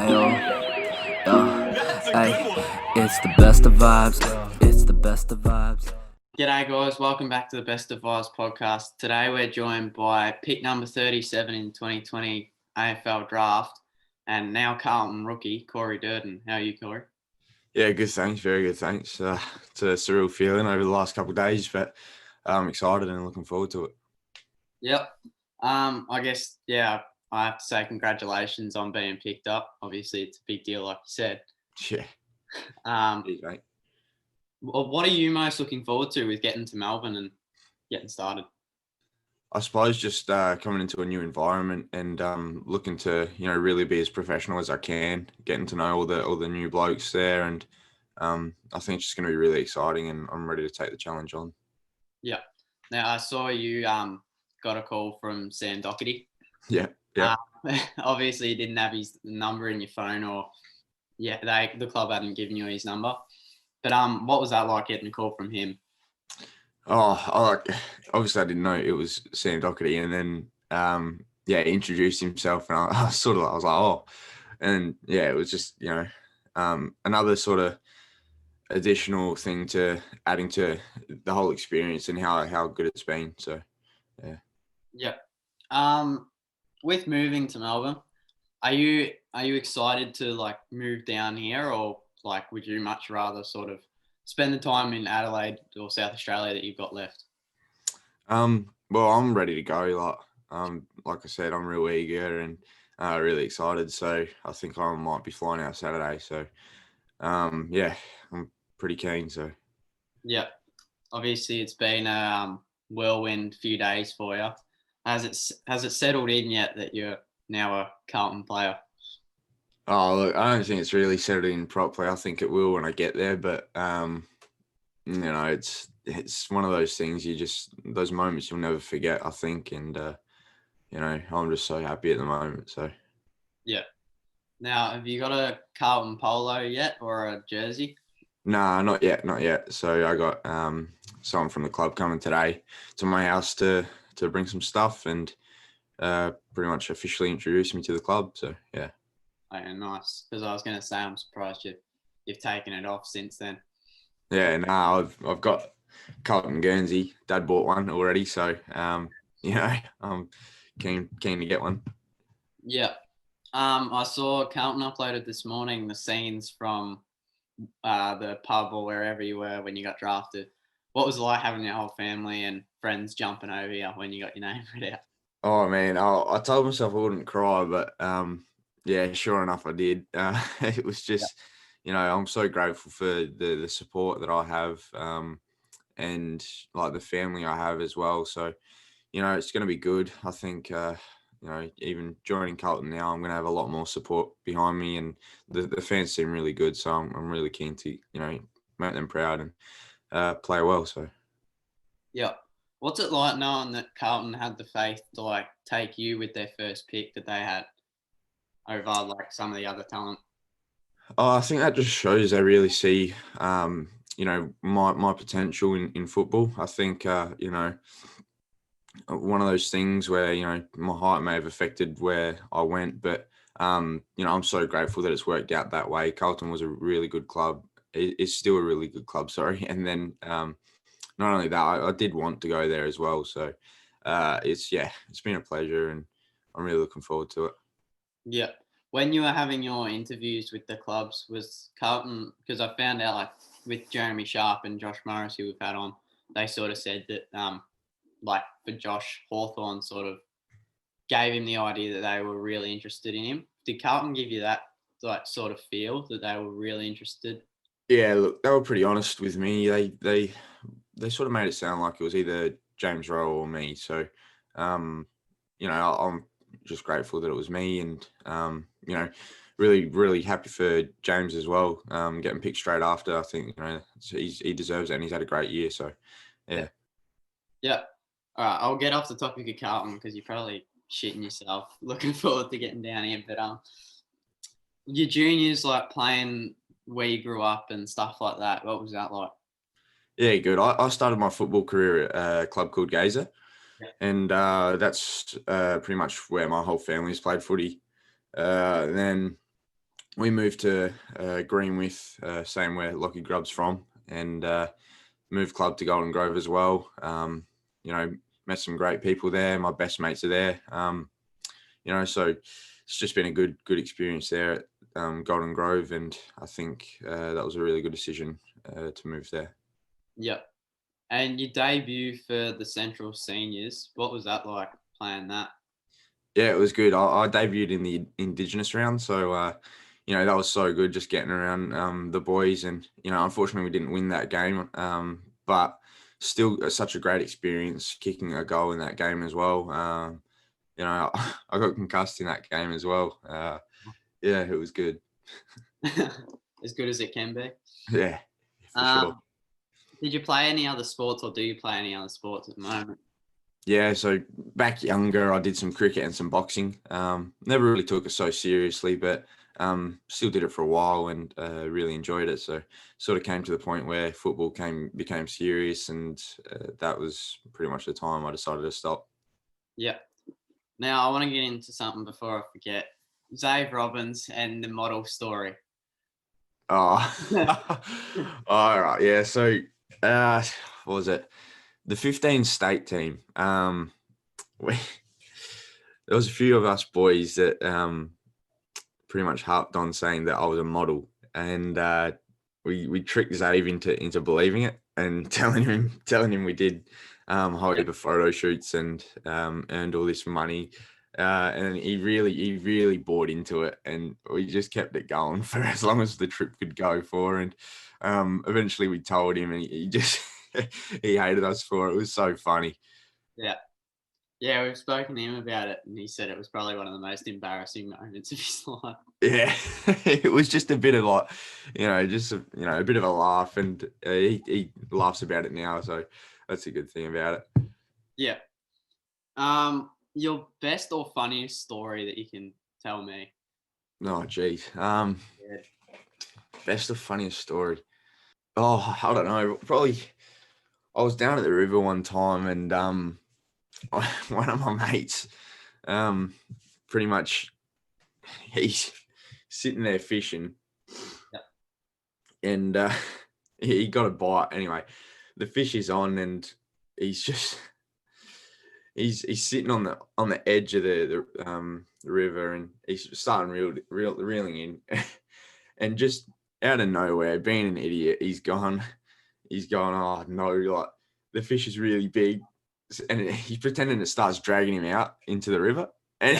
Ayo, yo, hey, it's the best of vibes. It's the best of vibes. G'day guys, welcome back to the Best of Vibes podcast. Today we're joined by pick number 37 in 2020 AFL draft and now Carlton rookie, Corey Durdin. How are you, Corey? Yeah, good, thanks. Very good, thanks. It's a surreal feeling over the last couple of days, but I'm excited and looking forward to it. Yep. I guess, I have to say congratulations on being picked up. Obviously, it's a big deal, like you said. Yeah. Mate. What are you most looking forward to with getting to Melbourne and getting started? I suppose just coming into a new environment and looking to really be as professional as I can, getting to know all the new blokes there, and I think it's just going to be really exciting, and I'm ready to take the challenge on. Yeah. Now I saw you got a call from Sam Doherty. Yeah. Obviously, you didn't have his number in your phone, or the club hadn't given you his number. But what was that like getting a call from him? Obviously I didn't know it was Sam Doherty, and then he introduced himself, and I was like, oh, and it was just another sort of additional thing to adding to the whole experience and how good it's been. So yeah. With moving to Melbourne, are you excited to move down here, or would you much rather sort of spend the time in Adelaide or South Australia that you've got left? Well, I'm ready to go. Like I said, I'm real eager and really excited. So I think I might be flying out Saturday. So I'm pretty keen. So yeah, obviously it's been a whirlwind few days for you. Has it settled in yet that you're now a Carlton player? Oh, look, I don't think it's really settled in properly. I think it will when I get there, but it's one of those things. Those moments you'll never forget, I think, and I'm just so happy at the moment. So yeah. Now, have you got a Carlton polo yet or a jersey? Nah, not yet. So I got someone from the club coming today to my house to bring some stuff and pretty much officially introduce me to the club. So yeah. Oh, nice. Because I was going to say, I'm surprised you've taken it off since then. Yeah, I've got Carlton Guernsey. Dad bought one already, so I'm keen to get one. Yeah. I saw Carlton uploaded this morning the scenes from the pub or wherever you were when you got drafted. What was it like having your whole family and friends jumping over you when you got your name read out? Oh man, I told myself I wouldn't cry, but sure enough, I did. It was just, I'm so grateful for the support that I have, and like the family I have as well. So, it's going to be good. I think, even joining Carlton now, I'm going to have a lot more support behind me, and the fans seem really good. So I'm really keen to, make them proud and play well. So, yeah. What's it like knowing that Carlton had the faith to take you with their first pick that they had over some of the other talent? Oh, I think that just shows they really see, my potential in football. I think, one of those things where, my height may have affected where I went, but, I'm so grateful that it's worked out that way. Carlton was a really good club. It's still a really good club, sorry. And then not only that, I did want to go there as well. So it's been a pleasure, and I'm really looking forward to it. Yeah. When you were having your interviews with the clubs, was Carlton, because I found out with Jeremy Sharp and Josh Morris, who we've had on, they sort of said that for Josh, Hawthorn sort of gave him the idea that they were really interested in him. Did Carlton give you that sort of feel that they were really interested? Yeah, look, they were pretty honest with me. They sort of made it sound like it was either James Rowe or me. So, I'm just grateful that it was me, and really, really happy for James as well. Getting picked straight after, I think he deserves it, and he's had a great year. So, yeah. Yeah. All right, I'll get off the topic of Carlton because you're probably shitting yourself. Looking forward to getting down here, but your juniors playing where you grew up and stuff like that. What was that like? Yeah, good. I started my football career at a club called Gazer, and that's pretty much where my whole family's played footy. Then we moved to Greenwith, same where Lockie Grubb's from, and moved club to Golden Grove as well. Met some great people there. My best mates are there. So it's just been a good experience there at Golden Grove, and I think that was a really good decision to move there. Yep. And your debut for the Central Seniors, what was that like playing that? Yeah, it was good. I debuted in the Indigenous round, so that was so good, just getting around the boys, and unfortunately we didn't win that game, but still such a great experience kicking a goal in that game as well. I got concussed in that game as well. Yeah, it was good. As good as it can be. Yeah, for sure. Did you play any other sports, or do you play any other sports at the moment? Yeah, so back younger, I did some cricket and some boxing. Never really took it so seriously, but still did it for a while and really enjoyed it. So sort of came to the point where football became serious, and that was pretty much the time I decided to stop. Yeah. Now I want to get into something before I forget. Zave Robbins and the model story. Oh, all right. Yeah. So, what was it? The 15 state team. There was a few of us boys that pretty much harped on saying that I was a model, and we tricked Zave into believing it and telling him we did whole heap of photo shoots and earned all this money. And he really bought into it, and we just kept it going for as long as the trip could go for. And eventually we told him, and he just he hated us for it. It was so funny. Yeah, we've spoken to him about it, and he said it was probably one of the most embarrassing moments of his life. Yeah, it was just a bit of like, a bit of a laugh, and he laughs about it now, so that's a good thing about it. Yeah. Your best or funniest story that you can tell me? Oh, geez. Best or funniest story? Oh, I don't know. Probably I was down at the river one time, and one of my mates, pretty much he's sitting there fishing. Yep. And he got a bite. Anyway, the fish is on, and he's sitting on the edge of the river, and he's starting reeling in, and just out of nowhere, being an idiot, he's gone. Oh no! Like, the fish is really big, and he's pretending it starts dragging him out into the river, and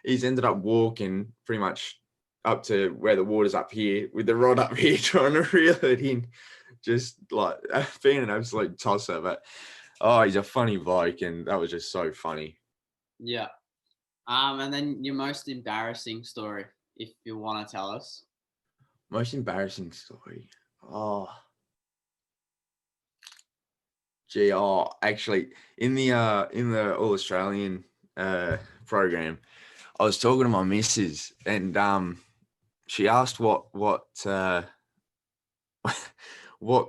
he's ended up walking pretty much up to where the water's up here with the rod up here, trying to reel it in, just like being an absolute tosser. But he's a funny bloke, and that was just so funny. Yeah. And then your most embarrassing story, if you want to tell us. Most embarrassing story. Actually, in the All Australian program, I was talking to my missus, and she asked what what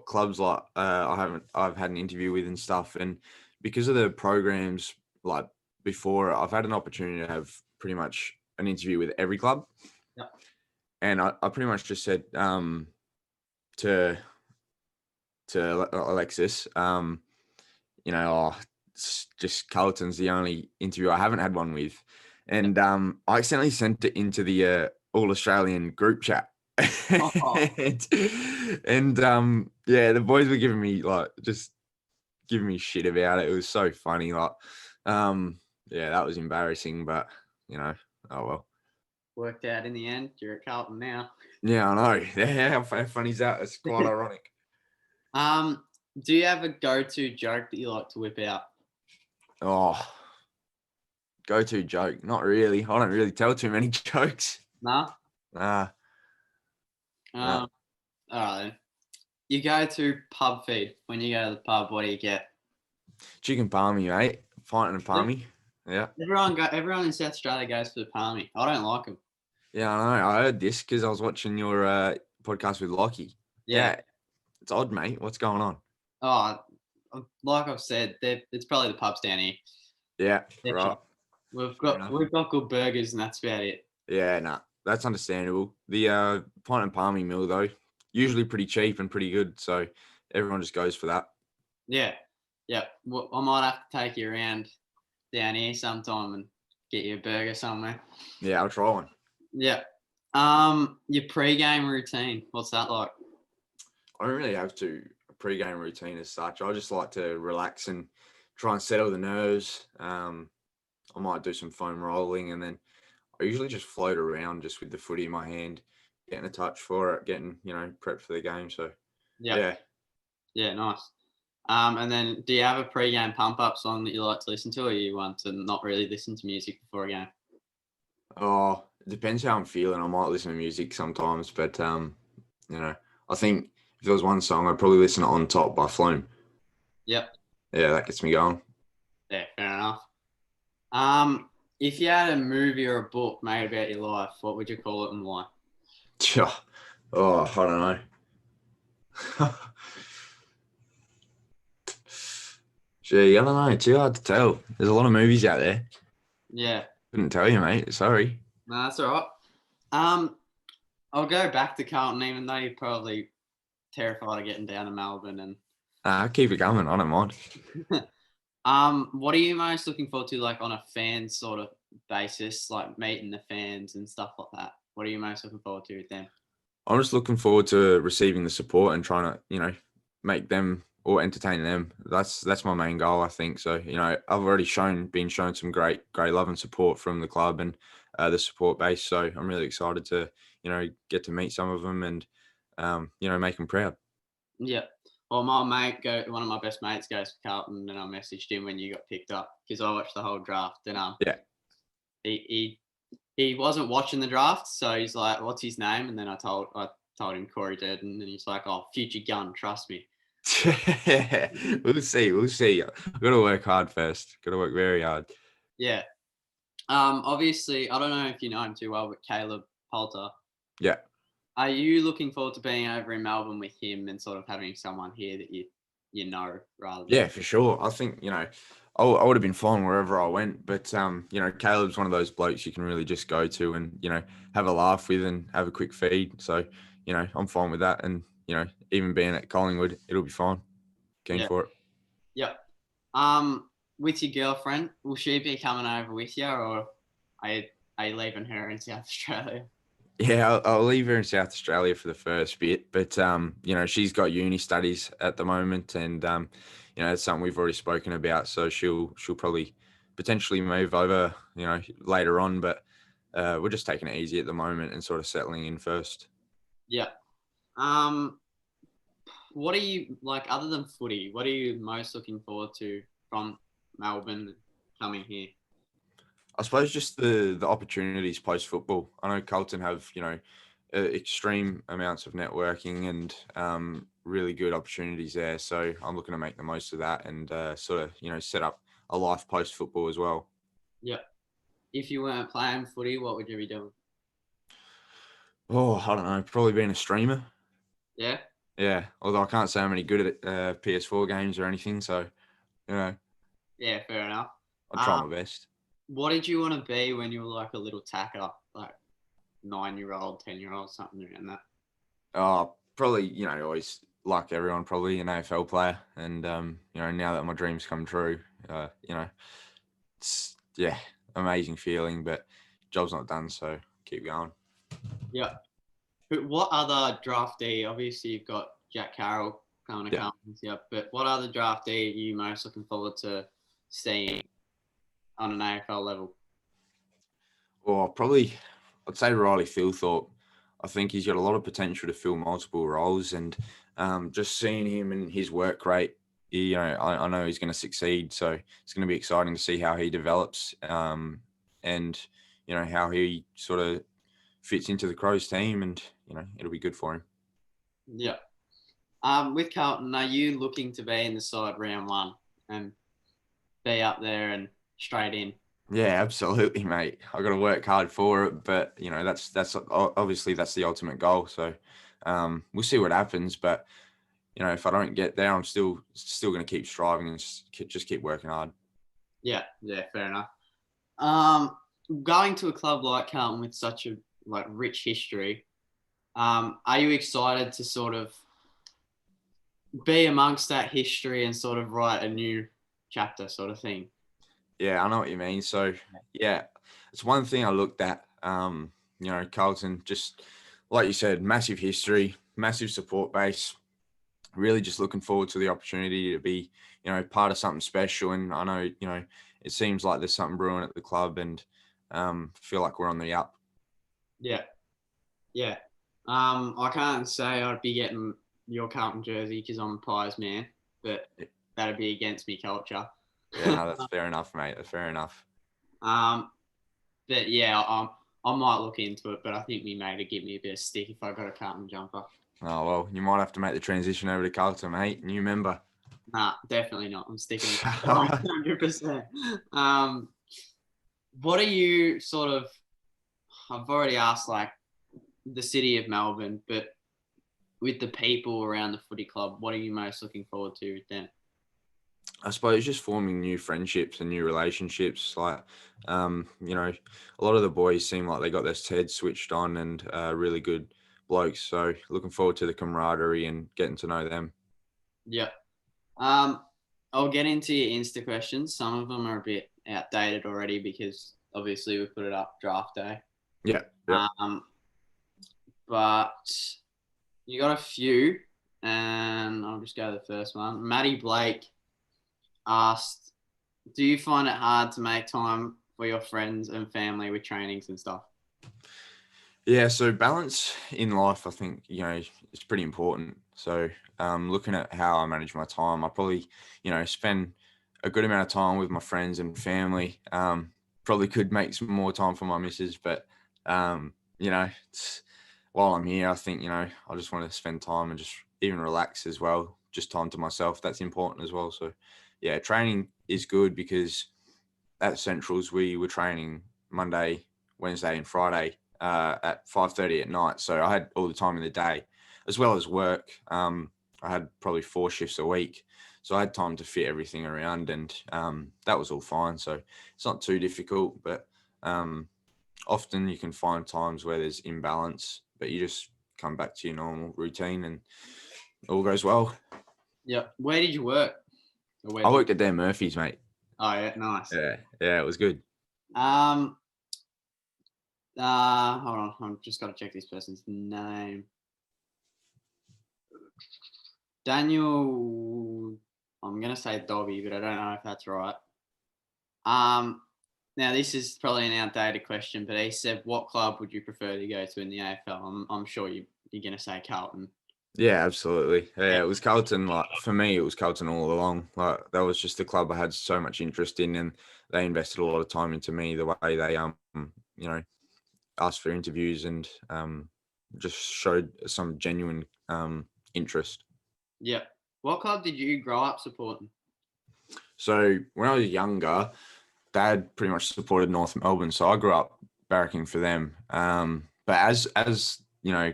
clubs like I've had an interview with and stuff, and because of the programs, like before, I've had an opportunity to have pretty much an interview with every club. Yep. And I pretty much just said to Alexis, it's just Carlton's the only interview I haven't had one with. And I accidentally sent it into the All Australian group chat. and the boys were giving me shit about it. It was so funny. Like, that was embarrassing, but oh well. Worked out in the end. You're at Carlton now. Yeah, I know. Yeah, how funny is that? It's quite ironic. Do you have a go-to joke that you like to whip out? Oh, go-to joke? Not really. I don't really tell too many jokes. Nah? Nah. All right then. You go to pub feed. When you go to the pub, what do you get? Chicken palmy, mate. Pint and a palmy. Yeah. Everyone in South Australia goes for the palmy. I don't like them. Yeah, I know. I heard this because I was watching your podcast with Lockie. Yeah. It's odd, mate. What's going on? Oh, like I've said, it's probably the pubs down here. Yeah, right. We've got good burgers, and that's about it. Yeah, nah. that's understandable. The pint and palmy meal though, usually pretty cheap and pretty good, so everyone just goes for that. Yeah. Yeah. Well, I might have to take you around down here sometime and get you a burger somewhere. Yeah, I'll try one. Yeah. Your pre-game routine, what's that like? I don't really have a pre-game routine as such. I just like to relax and try and settle the nerves. I might do some foam rolling, and then I usually just float around just with the footy in my hand, getting a touch for it, getting prepped for the game. So Yeah. yeah. Yeah, nice. And then do you have a pre-game pump-up song that you like to listen to, or you want to not really listen to music before a game? Oh, it depends how I'm feeling. I might listen to music sometimes, but I think if there was one song, I'd probably listen to "On Top" by Flume. Yep. Yeah, that gets me going. Yeah, fair enough. If you had a movie or a book made about your life, what would you call it and why? Oh, I don't know. Gee, I don't know. Too hard to tell. There's a lot of movies out there. Yeah. Couldn't tell you, mate. Sorry. No, that's all right. I'll go back to Carlton, even though you're probably terrified of getting down to Melbourne. And Keep it coming. I don't mind. what are you most looking forward to, like on a fan sort of basis, like meeting the fans and stuff like that? What are you most looking forward to with them? I'm just looking forward to receiving the support and trying to, make them or entertain them. That's my main goal, I think. So, I've already been shown some great love and support from the club and the support base. So I'm really excited to, get to meet some of them and, make them proud. Yeah. Well, one of my best mates goes for Carlton, and I messaged him when you got picked up because I watched the whole draft. And Yeah. he wasn't watching the draft, so he's like, "What's his name?" And then I told him Corey Durdin, and he's like, "Oh, future gun, trust me." We'll see. I've got to work hard first. Got to work very hard. Yeah. Obviously, I don't know if you know him too well, but Caleb Poulter. Yeah. Are you looking forward to being over in Melbourne with him and sort of having someone here that you know rather than? Yeah, for sure. I think, I would have been fine wherever I went, but Caleb's one of those blokes you can really just go to and, have a laugh with and have a quick feed. So, I'm fine with that. And, even being at Collingwood, it'll be fine. Keen for it. Yep. With your girlfriend, will she be coming over with you, or are you leaving her in South Australia? Yeah, I'll leave her in South Australia for the first bit, but she's got uni studies at the moment, and it's something we've already spoken about. So she'll probably potentially move over, later on, but we're just taking it easy at the moment and sort of settling in first. Yeah. What are you like other than footy? What are you most looking forward to from Melbourne coming here? I suppose just the opportunities post football. I know Carlton have extreme amounts of networking and really good opportunities there. So I'm looking to make the most of that and sort of set up a life post football as well. Yeah. If you weren't playing footy, what would you be doing? Oh, I don't know. Probably being a streamer. Yeah. Yeah. Although I can't say I'm any good at PS4 games or anything. So, Yeah, fair enough. I'll try my best. What did you want to be when you were like a little tacker, like 9-year-old, 10-year-old, something around that? Oh, probably, always like everyone, probably an AFL player. And, now that my dreams come true, it's, amazing feeling, but job's not done. So keep going. Yeah. But what other draftee, obviously you've got Jack Carroll coming to come with you, but what other draftee are you most looking forward to seeing on an AFL level? Well, probably, I'd say Riley Philthorpe. I think he's got a lot of potential to fill multiple roles, and just seeing him and his work rate, I know he's going to succeed. So it's going to be exciting to see how he develops, and how he sort of fits into the Crows team, and it'll be good for him. Yeah. With Carlton, are you looking to be in the side round one and be up there and straight in? Yeah, absolutely, mate. I got to work hard for it, but that's obviously that's the ultimate goal. So we'll see what happens, but if I don't get there, I'm still going to keep striving and just keep working hard. Yeah, fair enough. Going to a club like Carlton with such a like rich history. Are you excited to sort of be amongst that history and sort of write a new chapter sort of thing? Yeah, I know what you mean. So yeah, it's one thing I looked at. Carlton, just like you said, massive history, massive support base. Really just looking forward to the opportunity to be, part of something special. And I know, it seems like there's something brewing at the club, and feel like we're on the up. Yeah. Yeah. I can't say I'd be getting your Carlton jersey because I'm a Pies man, but that'd be against me culture. Yeah, no, that's fair enough, mate. That's fair enough. But yeah, I might look into it, but I think me mate would give me a bit of stick if I got a Carlton jumper. Oh, well, you might have to make the transition over to Carlton, mate. New member. Nah, definitely not. I'm sticking with 100%. What are you sort of? I've already asked like the city of Melbourne, but with the people around the footy club, what are you most looking forward to with them? I suppose just forming new friendships and new relationships. Like, a lot of the boys seem like they got their heads switched on and really good blokes. So looking forward to the camaraderie and getting to know them. Yeah. I'll get into your Insta questions. Some of them are a bit outdated already because obviously we put it up draft day. Yeah. Yeah. But you got a few, and I'll just go to the first one. Maddie Blake asked, "Do you find it hard to make time for your friends and family with trainings and stuff?" Yeah, so balance in life, I think, is pretty important. So looking at how I manage my time, I probably, spend a good amount of time with my friends and family. Probably could make some more time for my missus, but, while I'm here, I think, I just want to spend time and just even relax as well. Just time to myself. That's important as well. So, yeah, training is good because at Centrals, we were training Monday, Wednesday and Friday at 5:30 at night. So I had all the time in the day, as well as work. I had probably 4 shifts a week. So I had time to fit everything around, and that was all fine. So it's not too difficult, but often you can find times where there's imbalance, but you just come back to your normal routine and all goes well. Yeah. Where did you work? I worked at Dan Murphy's, mate. Oh yeah, nice. Yeah, it was good. Hold on, I've just got to check this person's name. Daniel, I'm gonna say Dobby, but I don't know if that's right. Now this is probably an outdated question, but he said, "What club would you prefer to go to in the AFL?" I'm sure you're gonna say Carlton. Yeah, absolutely. Yeah, it was Carlton. Like for me, it was Carlton all along. Like that was just the club I had so much interest in, and they invested a lot of time into me. The way they asked for interviews and just showed some genuine interest. Yeah. What club did you grow up supporting? So when I was younger, Dad pretty much supported North Melbourne, so I grew up barracking for them. But as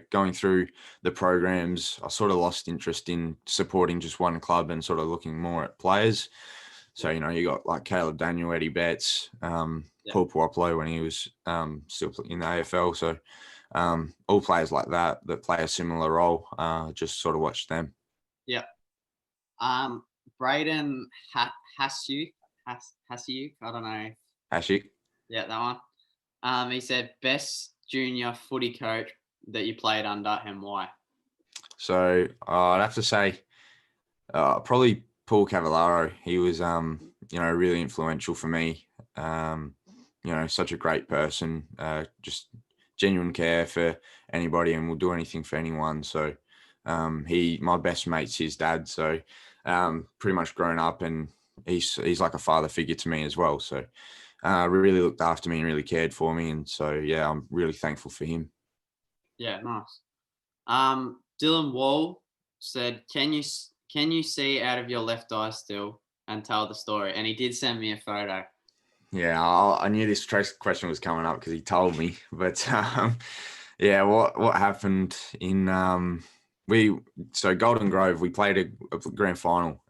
going through the programs, I sort of lost interest in supporting just one club and sort of looking more at players. So you got like Caleb Daniel, Eddie Betts, Paul Puopolo when he was still in the AFL. So all players like that play a similar role. Just sort of watch them. Yeah. Braden Hasyuk. I don't know. Ashik. Yeah, that one. He said best junior footy coach that you played under and why. So I'd have to say probably Paul Cavallaro. He was really influential for me. Such a great person. Just genuine care for anybody and will do anything for anyone. So my best mate's his dad. So pretty much grown up, and he's like a father figure to me as well. So really looked after me and really cared for me. And so, yeah, I'm really thankful for him. Yeah, nice. Dylan Wall said, "Can you see out of your left eye still and tell the story?" And he did send me a photo. Yeah, I knew this question was coming up because he told me. But yeah, what happened in Golden Grove, we played a grand final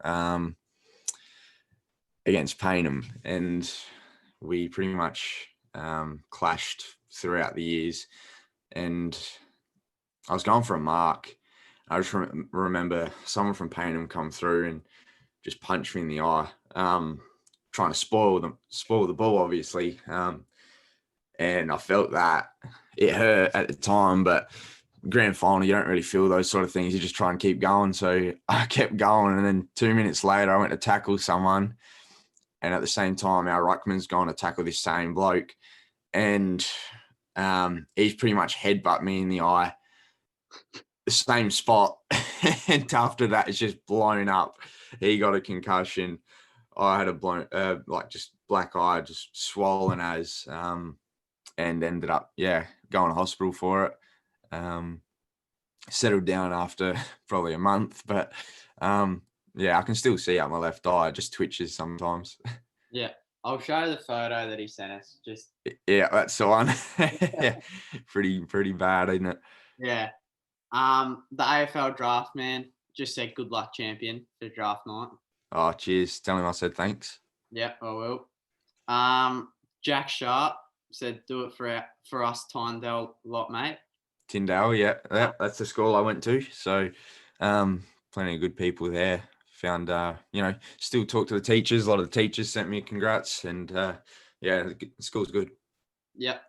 against Paynham, and we pretty much clashed throughout the years. and I was going for a mark. I just remember someone from Payneham come through and just punched me in the eye, trying to spoil the ball, obviously. And I felt that it hurt at the time, but grand final, you don't really feel those sort of things. You just try and keep going. So I kept going, and then 2 minutes later, I went to tackle someone, and at the same time, our ruckman's gone to tackle this same bloke, and he's pretty much headbutt me in the eye, the same spot, and after that, it's just blown up. He got a concussion. I had a blown, just black eye, just swollen as, and ended up, going to hospital for it. Settled down after probably a month, but I can still see out my left eye. It just twitches sometimes. Yeah, I'll show the photo that he sent us. Just that's the one. Pretty bad, isn't it? yeah. The AFL draft man just said good luck, champion, for draft night. Oh, cheers. Tell him I said thanks. Yeah, I will. Jack Sharp said, "Do it for us, Tyndale lot, mate." Tyndale, that's the school I went to. So, plenty of good people there. Found, still talk to the teachers. A lot of the teachers sent me congrats, and the school's good. Yep.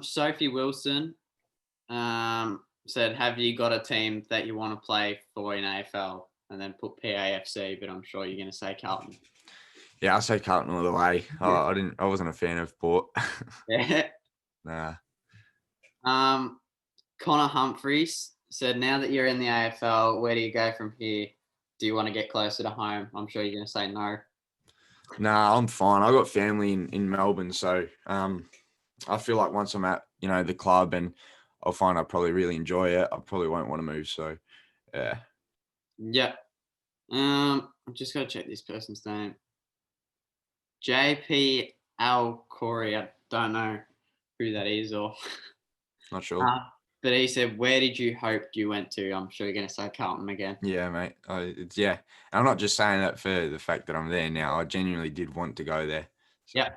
Sophie Wilson said, "Have you got a team that you want to play for in AFL?" And then put PAFC, but I'm sure you're going to say Carlton. Yeah, I'll say Carlton all the way. Yeah. I wasn't a fan of Port. Yeah. Nah. Connor Humphreys said, "Now that you're in the AFL, where do you go from here? Do you want to get closer to home?" I'm sure you're going to say no. Nah, I'm fine. I got family in Melbourne, so I feel like once I'm at the club, and I'll find I probably really enjoy it, I probably won't want to move. So yeah. Yeah. I'm just going to check this person's name. JP Al Corey. I don't know who that is, or not sure. But he said, "Where did you hope you went to?" I'm sure you're going to say Carlton again. Yeah, mate. And I'm not just saying that for the fact that I'm there now. I genuinely did want to go there. So, yeah.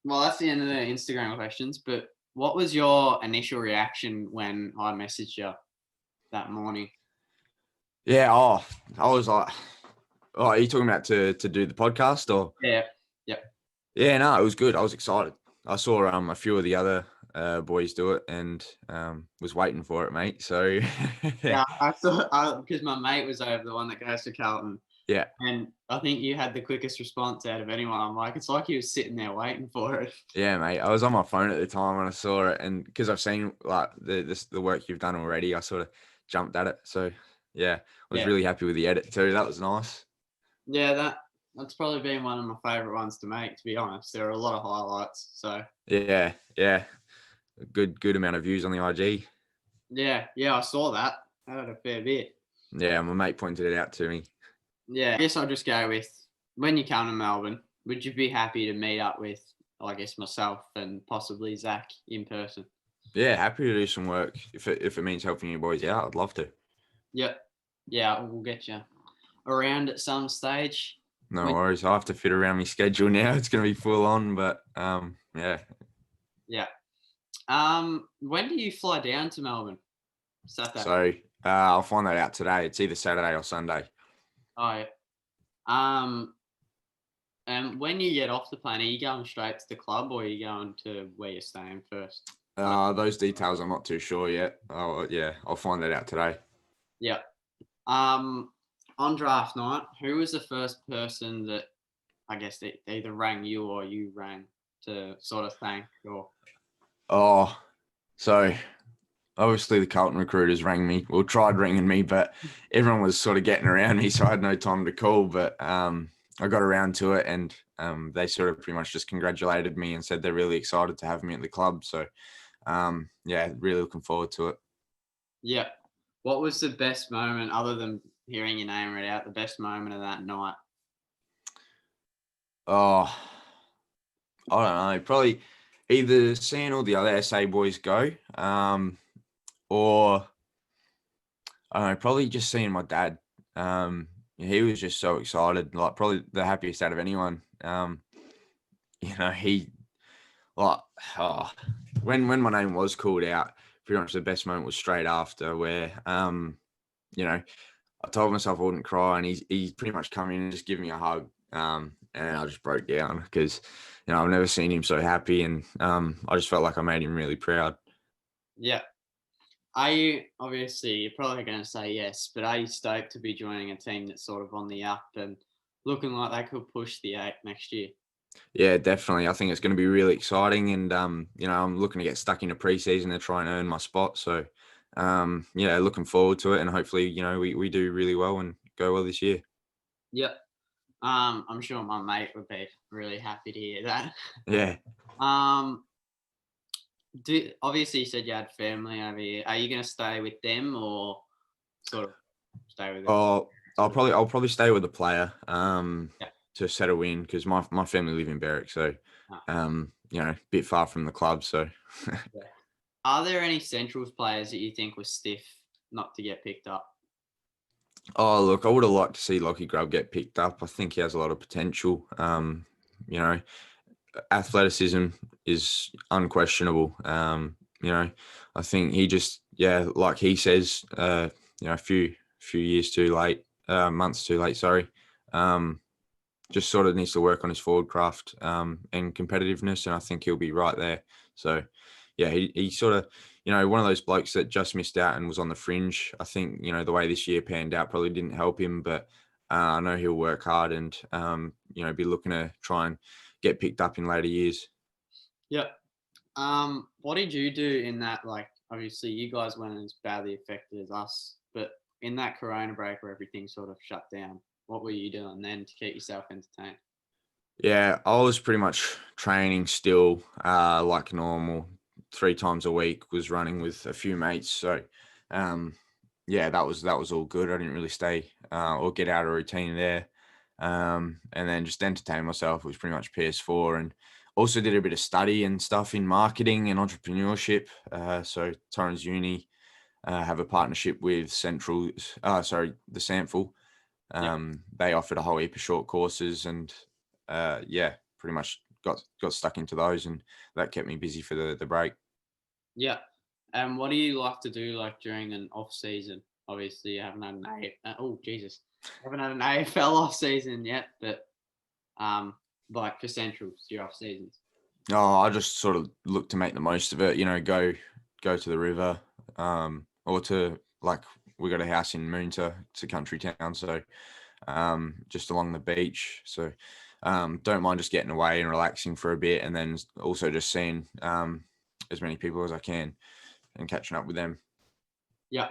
Well, that's the end of the Instagram questions. But what was your initial reaction when I messaged you that morning? Yeah. I was like, are you talking about to do the podcast or? Yeah. Yep. Yeah. No, it was good. I was excited. I saw a few of the other boys do it, and was waiting for it, mate. So yeah, I saw because my mate was over, the one that goes to Carlton. Yeah. And I think you had the quickest response out of anyone. I'm like, it's like you were sitting there waiting for it. Yeah, mate. I was on my phone at the time when I saw it, and because I've seen like the work you've done already, I sort of jumped at it. So yeah, I was really happy with the edit too. That was nice. Yeah, that's probably been one of my favourite ones to make, to be honest. There are a lot of highlights. So yeah, a good amount of views on the IG. Yeah, I saw that. I had a fair bit. Yeah, my mate pointed it out to me. Yeah, I guess I'll just go with, when you come to Melbourne, would you be happy to meet up with, I guess, myself and possibly Zach in person? Yeah, happy to do some work. If it means helping you boys out, I'd love to. Yep. Yeah, we'll get you around at some stage. No worries. I'll have to fit around my schedule now. It's going to be full on, but yeah. Yeah. When do you fly down to Melbourne? Saturday. So I'll find that out today. It's either Saturday or Sunday. Oh, yeah. And when you get off the plane, are you going straight to the club, or are you going to where you're staying first? Those details I'm not too sure yet. Oh yeah, I'll find that out today. Yeah. On draft night, who was the first person that, I guess, they either rang you or you rang to sort of thank? Or so obviously the Carlton recruiters rang me. Well, tried ringing me, but everyone was sort of getting around me, so I had no time to call. But I got around to it, and they sort of pretty much just congratulated me and said they're really excited to have me at the club. So really looking forward to it. Yeah. What was the best moment, other than hearing your name read out, the best moment of that night? I don't know. Probably either seeing all the other SA boys go, or I don't know, probably just seeing my dad. He was just so excited, like probably the happiest out of anyone. He like oh, when my name was called out, pretty much the best moment was straight after where you know, I told myself I wouldn't cry, and he's pretty much come in and just give me a hug. And I just broke down because, I've never seen him so happy, and I just felt like I made him really proud. Yeah. Are you, obviously, you're probably going to say yes, but are you stoked to be joining a team that's sort of on the up and looking like they could push the 8 next year? Yeah, definitely. I think it's going to be really exciting, and I'm looking to get stuck into preseason to try and earn my spot. So, yeah, looking forward to it, and hopefully, we do really well and go well this year. Yep. I'm sure my mate would be really happy to hear that. Yeah. Um, obviously you said you had family over here. Are you going to stay with them or sort of stay with them? Oh, I'll probably stay with the player Yeah. to settle in, because my family live in Berwick, so a bit far from the club. So Yeah. Are there any Centrals players that you think were stiff not to get picked up? oh, look, I would have liked to see Lockie Grubb get picked up. I think he has a lot of potential. Athleticism is unquestionable. I think he just, like he says, a few years too late, months too late. Sorry. Just sort of needs to work on his forward craft and competitiveness, and I think he'll be right there. So, yeah, he sort of, one of those blokes that just missed out and was on the fringe. I think, the way this year panned out probably didn't help him, but I know he'll work hard and, be looking to try and get picked up in later years. Yep. What did you do in that? Like, obviously, you guys weren't as badly affected as us, but in that Corona break where everything sort of shut down, what were you doing then to keep yourself entertained? Yeah, I was pretty much training still, like normal, 3 times a week. Was running with a few mates, so yeah, that was all good. I didn't really stay or get out of routine there, and then just entertain myself. It was pretty much PS4, and also did a bit of study and stuff in marketing and entrepreneurship. So Torrens Uni have a partnership with the Sample. They offered a whole heap of short courses, and pretty much got stuck into those, and that kept me busy for the break. Yeah. And what do you like to do like during an off season? Obviously, you haven't had an haven't had an AFL off season yet, but like for Centrals, your off seasons. Oh, I just sort of look to make the most of it. Go to the river, or to, like, we got a house in Moonta. It's a country town, so just along the beach. So don't mind just getting away and relaxing for a bit, and then also just seeing as many people as I can and catching up with them. Yeah.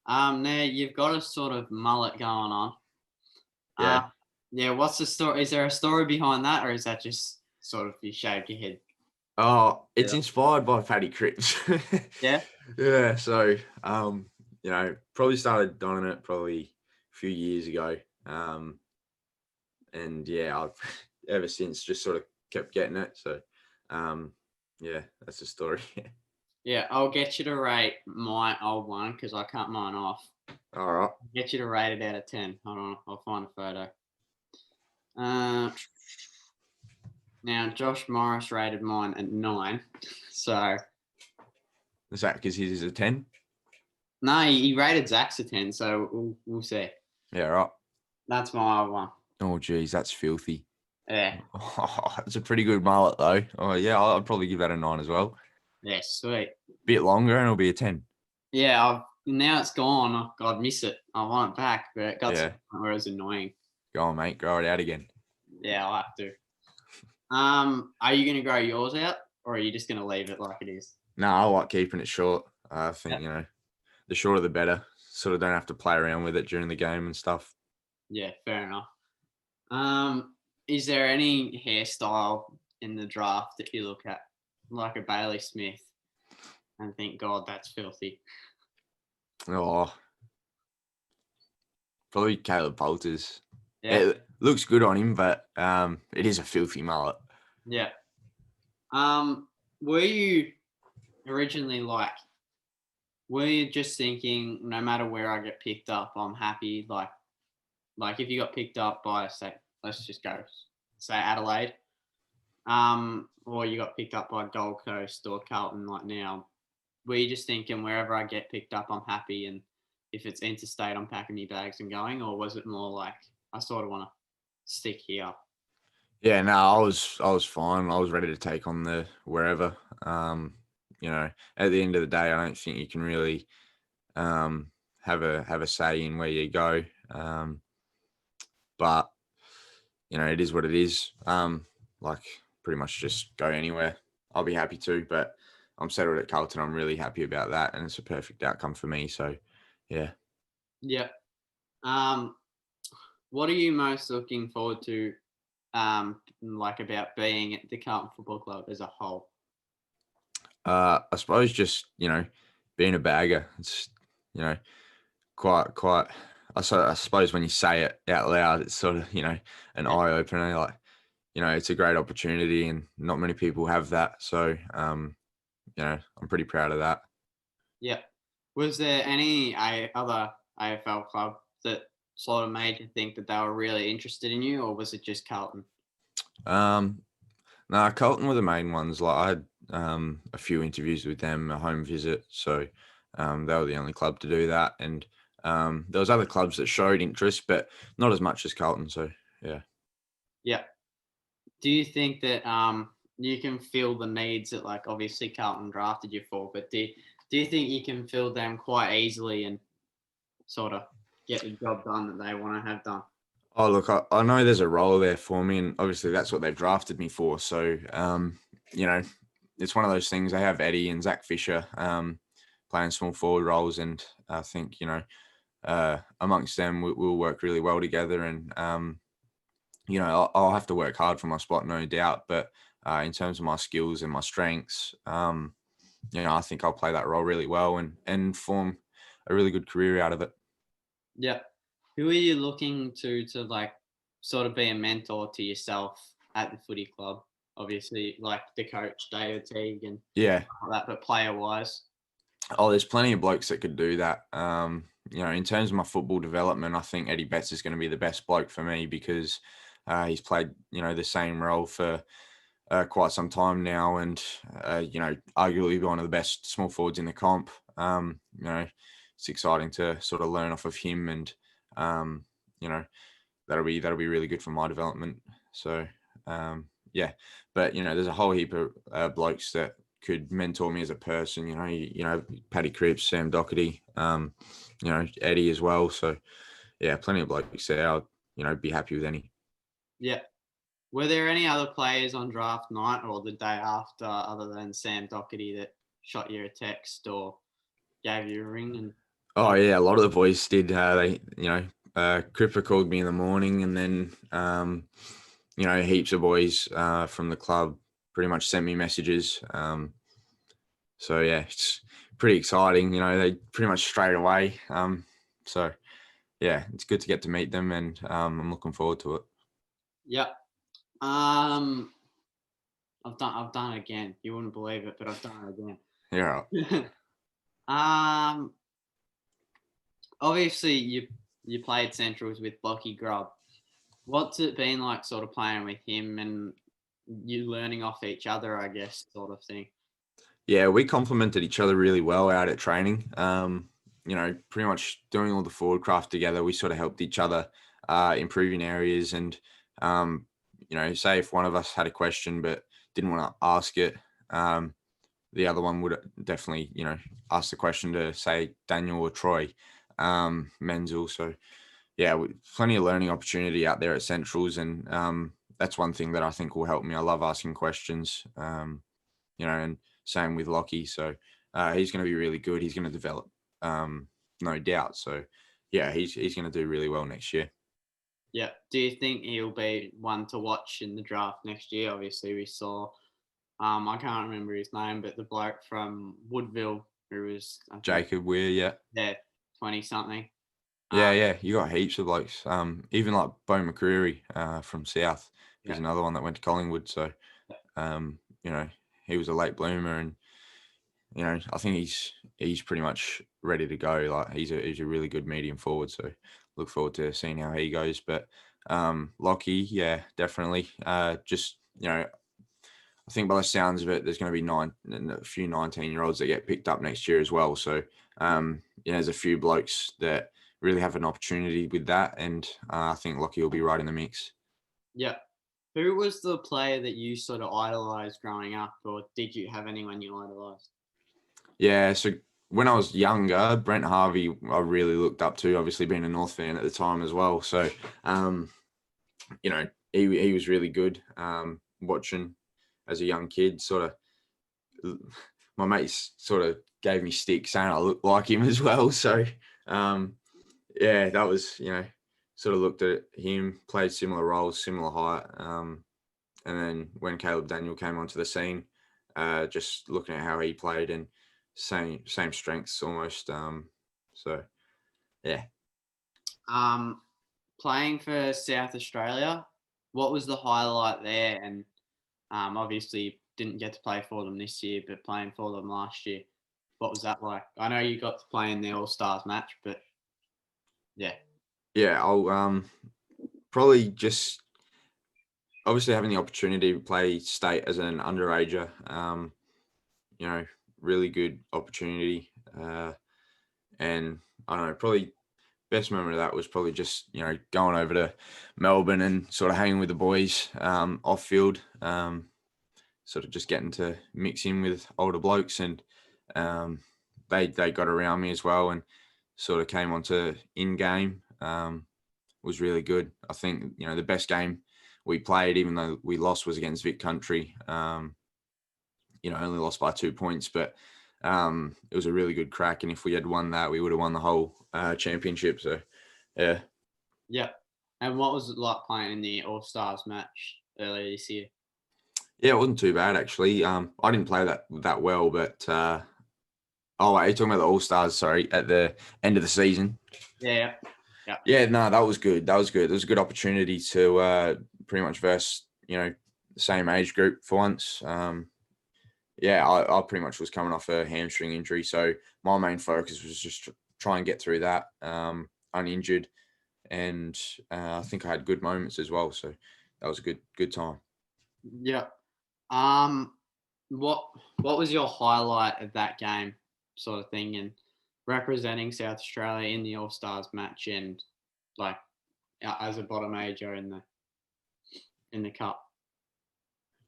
Now you've got a sort of mullet going on. Yeah. Yeah. What's the story? Is there a story behind that, or is that just sort of you shaved your head? Oh, it's Yeah. inspired by Paddy Cripps. Yeah. Yeah. So, probably started donning it probably a few years ago. And yeah, I've ever since just sort of kept getting it. So, yeah, that's the story. Yeah, I'll get you to rate my old one because I cut mine off. All right. Get you to rate it out of 10. Hold on, I'll find a photo. Now Josh Morris rated mine at 9. So Is that because his is a 10? no, he rated Zach's a 10. So we'll see. Yeah, right. That's my old one. Oh, geez, that's filthy. Yeah, Oh, it's a pretty good mullet, though. Oh, yeah, I'd probably give that a 9 as well. yeah, sweet. Bit longer, and it'll be a 10. Yeah, now it's gone. I'd miss it. I want it back, but it got to Yeah. the point where it was annoying. Go on, mate. Grow it out again. Yeah, I'll have to. Are you gonna grow yours out, or are you just gonna leave it like it is? No, I like keeping it short. I think, the shorter the better. Sort of don't have to play around with it during the game and stuff. Yeah, fair enough. Is there any hairstyle in the draft that you look at, like a Bailey Smith, and think, God, that's filthy? Oh, probably Caleb Poulter's. Yeah, It looks good on him, but it is a filthy mullet. yeah. Were you originally like, were you just thinking, no matter where I get picked up, I'm happy? Like if you got picked up by, say, let's just go, say Adelaide, or you got picked up by Gold Coast or Carlton like now, were you just thinking wherever I get picked up, I'm happy, and if it's interstate, I'm packing my bags and going, or was it more like I sort of want to stick here? Yeah, no, I was fine. I was ready to take on the wherever. At the end of the day, I don't think you can really have a say in where you go. But it is what it is. Like pretty much just go anywhere. I'll be happy to, but I'm settled at Carlton. I'm really happy about that, and it's a perfect outcome for me. So, yeah. Yeah. What are you most looking forward to, like about being at the Carlton Football Club as a whole? I suppose just being a bagger. It's you know quite. I suppose when you say it out loud, it's sort of an eye opener. Like it's a great opportunity, and not many people have that. So I'm pretty proud of that. Yeah. Was there any other AFL club that sort of made you think that they were really interested in you, or was it just Carlton? No, Carlton were the main ones. Like I had a few interviews with them, a home visit. So they were the only club to do that, and there was other clubs that showed interest, but not as much as Carlton. So yeah. Yeah. Do you think that you can fill the needs that, like, obviously Carlton drafted you for, but do you think you can fill them quite easily and sort of get the job done that they want to have done? Oh, look, I know there's a role there for me, and obviously that's what they've drafted me for. So, it's one of those things. They have Eddie and Zach Fisher playing small forward roles, and I think, amongst them, we'll work really well together. And, I'll have to work hard for my spot, no doubt. But in terms of my skills and my strengths, I think I'll play that role really well and form a really good career out of it. Yeah. Who are you looking to like sort of be a mentor to yourself at the footy club? Obviously, like the coach, David Teague, and Yeah. that, but player wise. Oh, there's plenty of blokes that could do that. In terms of my football development, I think Eddie Betts is going to be the best bloke for me because he's played, the same role for quite some time now, and arguably one of the best small forwards in the comp. It's exciting to sort of learn off of him, and that'll be really good for my development. So yeah, but there's a whole heap of blokes that could mentor me as a person. Paddy Cripps, Sam Doherty, Eddie as well. So yeah, plenty of blokes there. I'll be happy with any. Yeah. Were there any other players on draft night or the day after, other than Sam Doherty, that shot you a text or gave you a ring? And Oh yeah, a lot of the boys did. Cripper called me in the morning, and then heaps of boys from the club pretty much sent me messages. So yeah, it's pretty exciting. They pretty much straight away. So yeah, it's good to get to meet them, and I'm looking forward to it. yeah. I've done it again. You wouldn't believe it, but I've done it again. Yeah. Obviously you played centrals with Blocky Grubb. What's it been like sort of playing with him and you learning off each other, I guess, sort of thing? Yeah, we complemented each other really well out at training. Pretty much doing all the forward craft together, we sort of helped each other improve in areas. And, say if one of us had a question but didn't want to ask it, the other one would definitely, ask the question to, say, Daniel or Troy Menzel. So, yeah, plenty of learning opportunity out there at Centrals. And that's one thing that I think will help me. I love asking questions, and same with Lockie. So he's going to be really good. He's going to develop, no doubt. So, yeah, he's going to do really well next year. Yeah. Do you think he'll be one to watch in the draft next year? Obviously, we saw, I can't remember his name, but the bloke from Woodville who was Jacob Weir, yeah, 20-something. Yeah, you got heaps of blokes. Even like Bo McCreary from South. He's another one that went to Collingwood. So, he was a late bloomer, and I think he's pretty much ready to go. Like he's a really good medium forward. So, look forward to seeing how he goes. But Lockie, yeah, definitely. Just I think by the sounds of it, there's going to be a few 19-year-olds that get picked up next year as well. So, there's a few blokes that really have an opportunity with that. And I think Lockie will be right in the mix. Yeah. Who was the player that you sort of idolized growing up, or did you have anyone you idolized? Yeah, so when I was younger, Brent Harvey, I really looked up to, obviously being a North fan at the time as well. So, he was really good. Watching as a young kid, sort of, my mates sort of gave me stick saying I looked like him as well. So, that was, sort of looked at him, played similar roles, similar height. And then when Caleb Daniel came onto the scene, just looking at how he played and same strengths almost. So, yeah. Playing for South Australia, what was the highlight there? And obviously didn't get to play for them this year, but playing for them last year, what was that like? I know you got to play in the All Stars match, but yeah. Yeah, I'll probably just obviously having the opportunity to play state as an underager, really good opportunity. And I don't know, probably best moment of that was probably just, going over to Melbourne and sort of hanging with the boys off field, sort of just getting to mix in with older blokes. And they got around me as well and sort of came onto in-game. Was really good. I think, the best game we played, even though we lost, was against Vic Country. Only lost by 2 points, but it was a really good crack. And if we had won that, we would have won the whole championship. So, yeah. Yeah. And what was it like playing in the All Stars match earlier this year? Yeah, it wasn't too bad actually. I didn't play that well, but you're talking about the All Stars? Sorry, at the end of the season. Yeah. Yeah, no, that was good. That was good. It was a good opportunity to pretty much verse, the same age group for once. I pretty much was coming off a hamstring injury, so my main focus was just try and get through that uninjured, and I think I had good moments as well. So that was a good time. Yeah. What was your highlight of that game, sort of thing, and representing South Australia in the All Stars match, and like as a bottom major in the cup?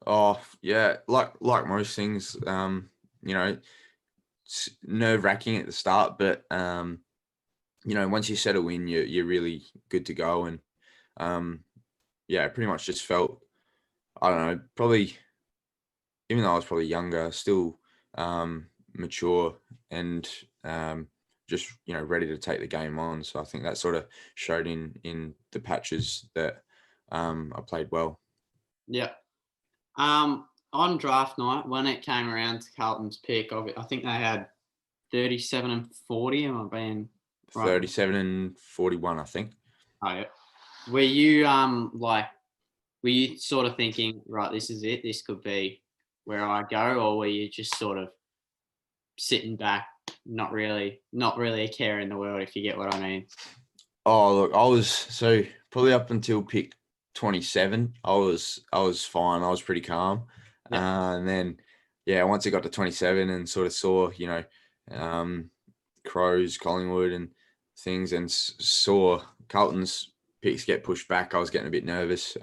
Oh yeah, like most things, it's nerve-wracking at the start, but once you settle in, you're really good to go. And pretty much just felt, I don't know, probably, even though I was probably younger, still mature and just ready to take the game on. So I think that sort of showed in the patches that I played well. Yeah. On draft night, when it came around to Carlton's pick, I think they had 37 and 40. Am I being right? 37 and 41, I think. Oh, yeah. Were you were you sort of thinking, right, this is it, this could be where I go, or were you just sort of sitting back, not really a care in the world, if you get what I mean? Oh, look, I was so probably up until pick 27, I was fine. I was pretty calm. Yeah. And then, once it got to 27 and sort of saw, Crows, Collingwood and things, and saw Carlton's picks get pushed back, I was getting a bit nervous.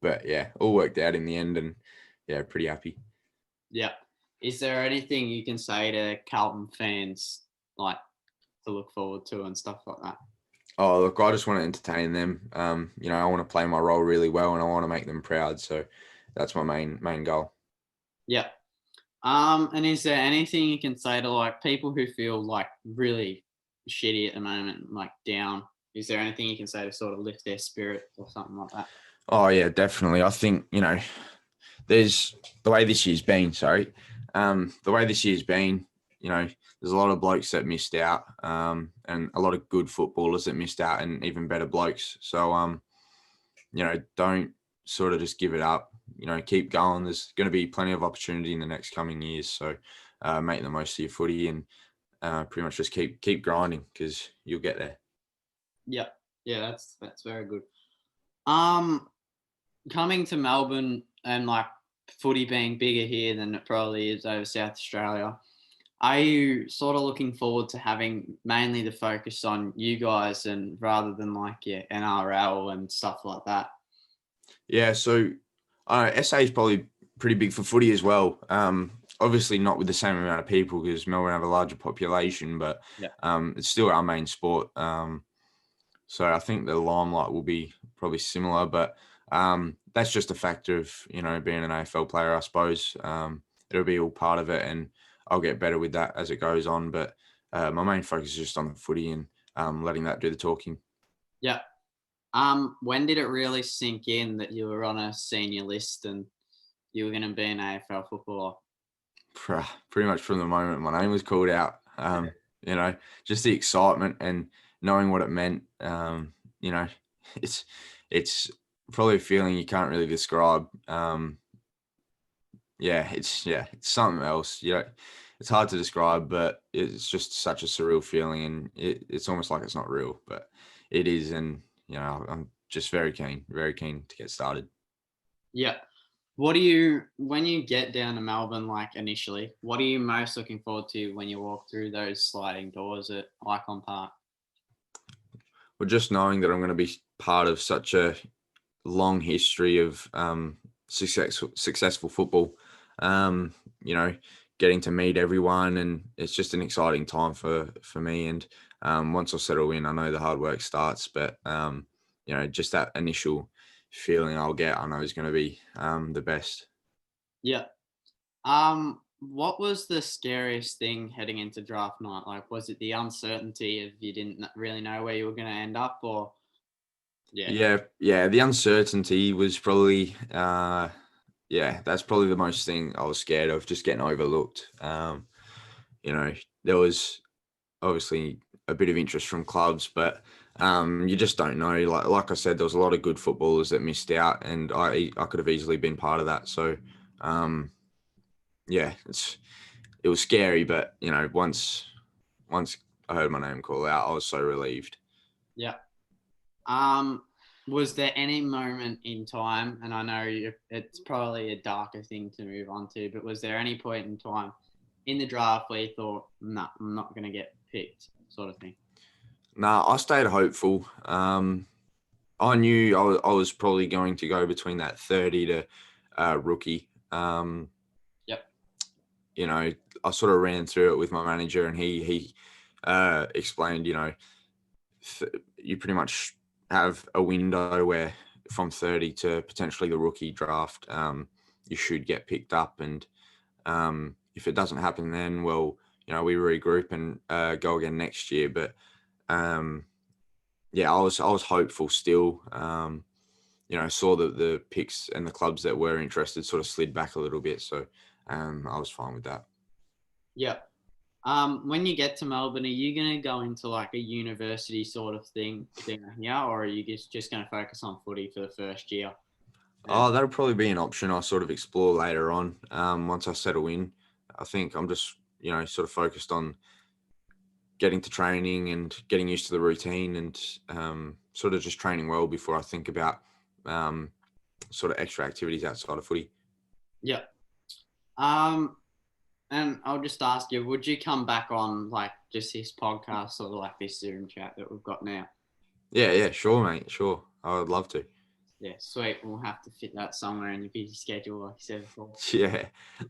But yeah, all worked out in the end, and pretty happy. Yeah. Is there anything you can say to Carlton fans, like, to look forward to and stuff like that? Oh, look, I just want to entertain them. I want to play my role really well, and I want to make them proud. So that's my main goal. Yeah. And is there anything you can say to like people who feel like really shitty at the moment, like down? Is there anything you can say to sort of lift their spirit or something like that? Oh yeah, definitely. I think, there's the way this year's been, there's a lot of blokes that missed out, and a lot of good footballers that missed out, and even better blokes. So, don't sort of just give it up. Keep going. There's going to be plenty of opportunity in the next coming years. So, make the most of your footy and pretty much just keep grinding, because you'll get there. Yeah, that's very good. coming to Melbourne and like footy being bigger here than it probably is over South Australia, are you sort of looking forward to having mainly the focus on you guys and rather than like NRL and stuff like that? Yeah, so SA is probably pretty big for footy as well. Obviously not with the same amount of people because Melbourne have a larger population, but Yeah. it's still our main sport. So I think the limelight will be probably similar, but that's just a factor of being an AFL player, I suppose. It'll be all part of it, and I'll get better with that as it goes on. But my main focus is just on the footy and letting that do the talking. Yeah. When did it really sink in that you were on a senior list and you were going to be an AFL footballer? Pretty much from the moment my name was called out. Just the excitement and knowing what it meant. It's probably a feeling you can't really describe. It's something else. It's hard to describe, but it's just such a surreal feeling, and it's almost like it's not real, but it is. And I'm just very keen to get started. Yeah. When you get down to Melbourne, like initially, what are you most looking forward to when you walk through those sliding doors at Icon Park? Well, just knowing that I'm going to be part of such a long history of successful football, getting to meet everyone, and it's just an exciting time for me. And once I settle in, I know the hard work starts, but just that initial feeling I'll get, I know is going to be the best. Yeah. What was the scariest thing heading into draft night? Like, was it the uncertainty of you didn't really know where you were going to end up, or? Yeah. The uncertainty was probably, that's probably the most thing I was scared of, just getting overlooked. There was obviously a bit of interest from clubs, but you just don't know. Like I said, there was a lot of good footballers that missed out, and I could have easily been part of that. So, it was scary, but once I heard my name call out, I was so relieved. Yeah. Was there any moment in time, and I know it's probably a darker thing to move on to, but was there any point in time in the draft where you thought, nah, I'm not going to get picked, sort of thing? Nah, I stayed hopeful. I knew I was probably going to go between that 30 to rookie. Yep. I sort of ran through it with my manager, and he explained, you pretty much have a window where from 30 to potentially the rookie draft, you should get picked up. And if it doesn't happen then, well, we regroup and go again next year. But I was hopeful still. Saw that the picks and the clubs that were interested sort of slid back a little bit. So I was fine with that. Yeah. When you get to Melbourne, are you going to go into like a university sort of thing here, or are you just going to focus on footy for the first year? Oh, that'll probably be an option I'll sort of explore later on. Once I settle in, I think I'm just, sort of focused on getting to training and getting used to the routine, and sort of just training well before I think about sort of extra activities outside of footy. Yeah. And I'll just ask you, would you come back on like just this podcast or like this Zoom chat that we've got now? Yeah, sure, mate. Sure. I would love to. Yeah, sweet. We'll have to fit that somewhere in your busy schedule, like you said before. Yeah.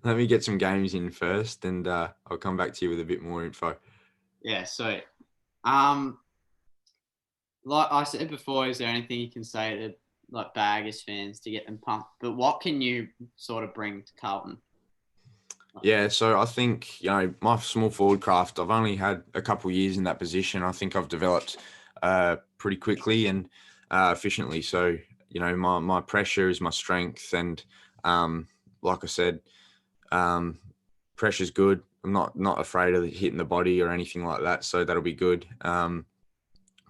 Let me get some games in first, and I'll come back to you with a bit more info. Yeah, sweet. Like I said before, is there anything you can say to like Baggers fans to get them pumped? But what can you sort of bring to Carlton? Yeah, so I think, my small forward craft, I've only had a couple of years in that position. I think I've developed pretty quickly and efficiently. So, my pressure is my strength. And like I said, pressure's good. I'm not afraid of hitting the body or anything like that. So that'll be good.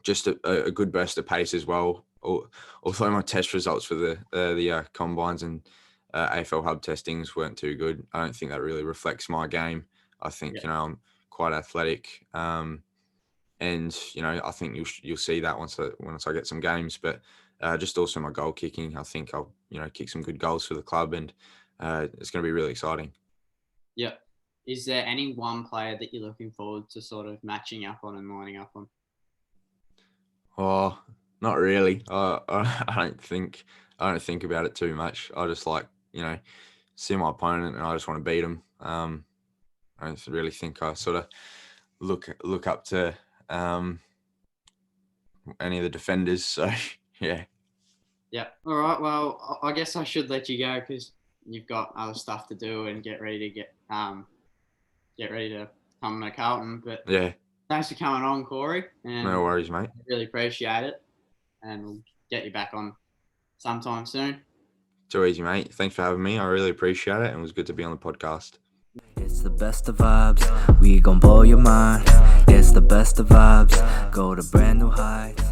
Just a good burst of pace as well. Although my test results for the combines and AFL hub testings weren't too good, I don't think that really reflects my game. I think I'm quite athletic, and I think you'll see that once I get some games. But just also my goal kicking. I think I'll, kick some good goals for the club, and it's going to be really exciting. Yep. Is there any one player that you're looking forward to sort of matching up on and lining up on? Oh, not really. I don't think about it too much. I just like, see my opponent and I just want to beat them. I don't really think I sort of look up to any of the defenders. So yeah. Yeah. All right. Well, I guess I should let you go because you've got other stuff to do and get ready to come to Carlton. But Yeah. thanks for coming on, Corey. And No worries, mate. I really appreciate it. And we'll get you back on sometime soon. Too easy, mate. Thanks for having me. I really appreciate it. And it was good to be on the podcast. It's the best of vibes, we gon' blow your mind. It's the best of vibes, go to brand new heights.